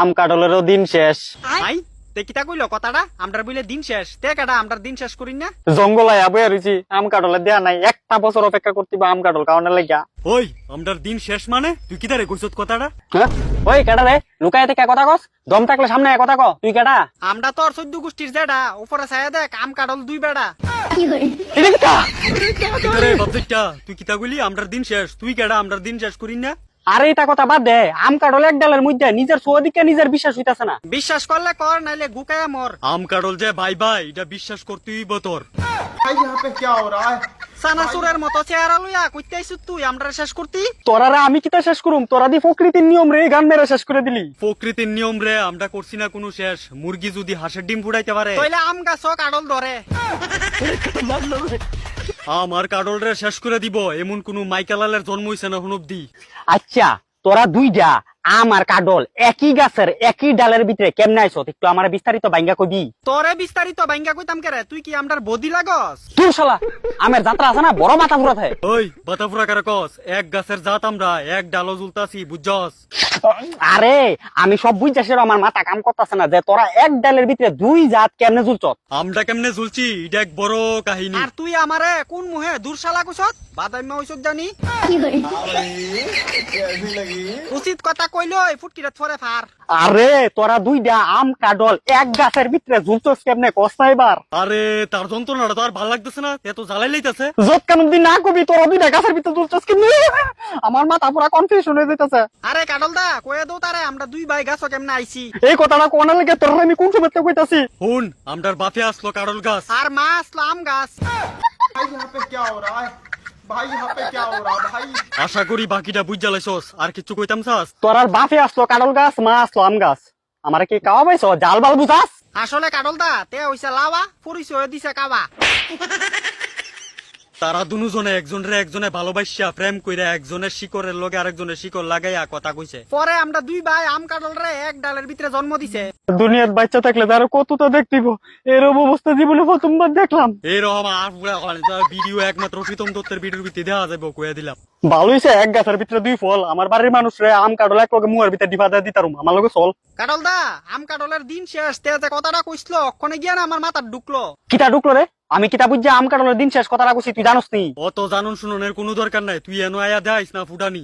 আম কাটলেরও দিন শেষ। আই তে কিতা কইলো কথাটা আমরার বইলে দিন শেষ তে কাটা আমরার দিন শেষ করিন না জঙ্গলায় বয়ে রয়েছি, আম কাটলের দেয়া নাই, একটা বছর অপেক্ষা করতে বা আম কাটল কারণে লাগিয়া। ওই আমরার দিন শেষ মানে তুই কিতা রে কইছত কথাটা হ্যাঁ? ওই কেডা রে লুকায় থেকে কথা কস? দম থাকলে সামনে কথা ক, তুই কেডা? আমরা তোর 14 গোষ্ঠীর জেডা উপরে ছায়া দেখ আম কাটল দুই বেড়া এটা কিতা? কিতা রে বাবজিটা তুই কিতা কইলি আমরার দিন শেষ তুই কেডা আমরার দিন শেষ করিন না আরে এটা কথা বাদ দে, আম কাটল এক ডালের মধ্যে নিজের সোদিকে নিজের বিশ্বাস হইতাছে না। বিশ্বাস করলে কর নাইলে গুকায়া মর আম কাটল যে ভাই ভাই এটা বিশ্বাস করতেই বতর भाई यहाँ पे क्या हो रहा है? সানাসুরের মতো চেহারা লইয়া কইতে আইছিস তুই আমরা শেষ করতি তোরারে আমি কিতা শেষ করুম? তোরা দি প্রকৃতির নিয়ম রে গান মেরে শেষ করে দিলি। প্রকৃতির নিয়ম রে আমরা করছি না কোনো শেষ মুরগি যদি হাঁসের ডিম ফুটাইতে পারে তাইলে আম গাছ কাটল ধরে আমার কাটল রে শেষ করে দিব এমন কোন মাইকেলালের জন্ম হইছে না এখন অব্দি আচ্ছা তোরা দুইটা আম আর কাডল একই গাছের একই ডালের ভিতরে কেমনে আইছো একটু আমার বিস্তারিত বাইঙ্গা কবি। তোরে বিস্তারিত বাইঙ্গা কইতাম কেরে তুই কি আমরার বদি লাগস তুই শালা আমের যাত্রা আছে না বড় মাথা ফুরা থাকে। ওই বাতাফুরা কারে কস এক গাছের জাত আমরা এক ডালো ঝুলতাছি বুঝছস আরে আমি সব বুঝতেছি, আমার মাথা কাম করতেছে না যে তোরা এক ডালের ভিতরে দুই জাত কেমনে ঝুলছ। আমরা কেমনে ঝুলছি এটা এক বড় কাহিনী আর তুই আমারে কোন মুহে দূরশালা কইছত বাদাইমা হইছত জানি উচিত কথা কইলো ফুটকিরা থরে ফার আরে তোরা দুইটা আম কাডল এক গাছের ভিতরে ঝুলছস কেমনে কস না এবার? আরে তার যন্ত্রণাটা তো আর ভালো লাগতেছে না এত জ্বালাই লাইতাছে যত কানুন দিন না কবি তোরা দুইটা গাছের ভিতরে ঝুলছস কেমনে? আমার মাথা পুরা কনফিউশন হয়ে যাইতাছে। আরে কাডল দা কয়ে দৌ তারে আমরা দুই ভাই গাছ কেমনে আইছি এই কথাটা কোনা লাগে তোর আমি কোন সময় কইতাছি। হুন আমরার বাপে আসলো কাডল গাছ আর মা আসলো আম গাছ भाई यहाँ पे क्या हो रहा है? भाई यहाँ पे क्या हो रहा है भाई? আশা করি বাকিটা বুঝ জ্বালাইছস আর কিছু কইতাম চাস তোর আর বাপে আসলো কাডল গাছ, মা আসলো আম গাছ, আমার কি কাওয়া পাইছো জাল বাল বুঝাস? আসলে কাডল দা তে হইছে লাওয়া পরিচয় দিছে কাবা তারা দুজনে একজনের একজনে ভালোবাসা প্রেম কইরা একজনের শিকড়ের লগে আরেকজনের শিকড় লাগাইয়া কথা কইছে পরে আমরা দুই ভাই আম কাডল রে এক ডালের ভিতরে জন্ম দিছে দুনিয়ার বাচ্চা থাকলে তারা কতটা দেখতিব, এরকম অবস্থা জীবনে প্রথমবার দেখলাম। এরকম আর পুরা ভিডিও একমাত্র শীতম দত্তের ভিডিওর ভিতরে দেওয়া যাবে কইয়া দিলাম ভালো হইছে এক গাছের ভিতরে দুই ফল, আমার বাড়ির মানুষ রে আম কাডল এক লগে মুয়ের ভিতরে ডিপা দিয়ে দিতারুম, আমার লগে চল। কাডল দা আম কাডলের দিন শেষ তে যে কথাটা কইছিল অক্ষণে গিয়া না আমার মাথা ঢুকলো কিতা ঢুকলো রে? আমি কিতা বুঝছি আম কাডলের দিন শেষ কথাটা কইছি, তুই জানোস নি? অত জানুন শুনুনের কোনো দরকার নাই তুই এনো আয়া দেখাইস না ফুটানি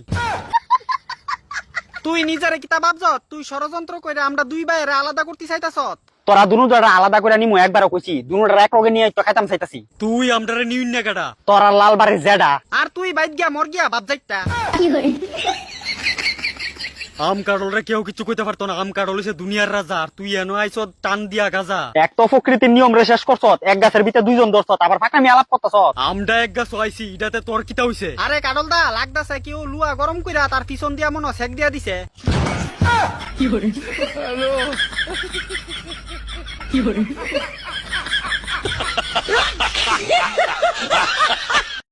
তুই নিজেরে কিতা ভাবছ তুই ষড়যন্ত্র কইরা আমরা দুই ভাইয়ের আলাদা করতে চাইতাছ তোরা দুনুটা আলাদা করে নিমু, একবারও কইছি দুনুটার এক লগে নিয়ে তো খাইতাম চাইতাছি। তুই আমরারে নিউন না কাটা তোরা লাল বাড়ির জেডা আর তুই বাইত গিয়া মর গিয়া বাপ যাইতা আম কাটল রে কেউ কিছু কইতে পারতো না আম কাটল হইছে দুনিয়ার রাজা আর তুই এনো আইছ টান দিয়া গাজা এক তো প্রকৃতির নিয়ম রে শেষ করছ, এক গাছের ভিতরে দুইজন ধরছ আবার ফাঁকা আমি আলাপ করতেছ। আমডা এক গাছ আইছি ইটাতে তোর কিতা হইছে আরে কাটল দা লাগদাছে কেউ লুয়া গরম কইরা তার পিছন দিয়া মনো সেক দিয়া দিছে